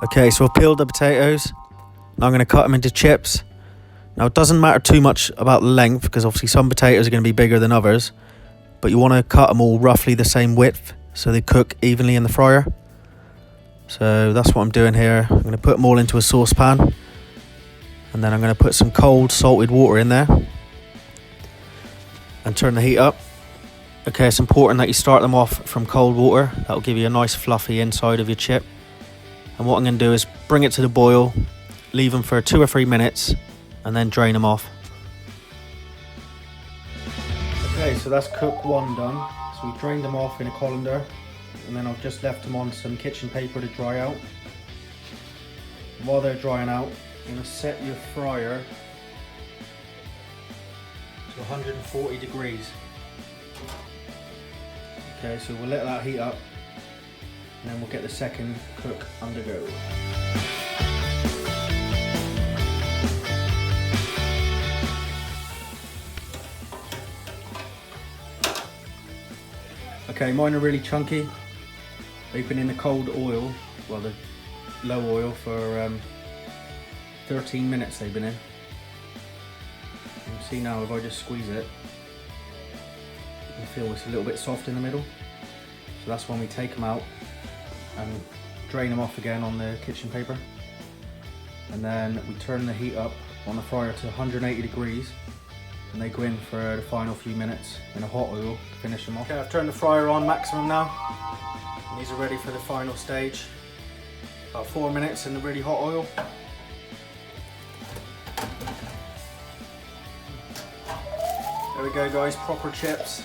Okay, so I've peeled the potatoes. Now I'm going to cut them into chips. Now it doesn't matter too much about the length because obviously some potatoes are going to be bigger than others, but you want to cut them all roughly the same width so they cook evenly in the fryer. So that's what I'm doing here. I'm going to put them all into a saucepan, and then I'm going to put some cold salted water in there and turn the heat up. Okay, it's important that you start them off from cold water. That'll give you a nice fluffy inside of your chip. And what I'm going to do is bring it to the boil, leave them for 2 or 3 minutes, and then drain them off. Okay, so that's cook 1 done. So we drained them off in a colander, and then I've just left them on some kitchen paper to dry out. And while they're drying out, you're going to set your fryer to 140 degrees. Okay, so we'll let that heat up, and then we'll get the second cook undergo. Okay, mine are really chunky. They've been in the cold oil, well the low oil, for 13 minutes they've been in. You can see now if I just squeeze it, you can feel it's a little bit soft in the middle. So that's when we take them out and drain them off again on the kitchen paper. And then we turn the heat up on the fryer to 180 degrees. And they go in for the final few minutes in a hot oil to finish them off. Okay, I've turned the fryer on maximum now. And these are ready for the final stage. About 4 minutes in the really hot oil. There we go guys, proper chips.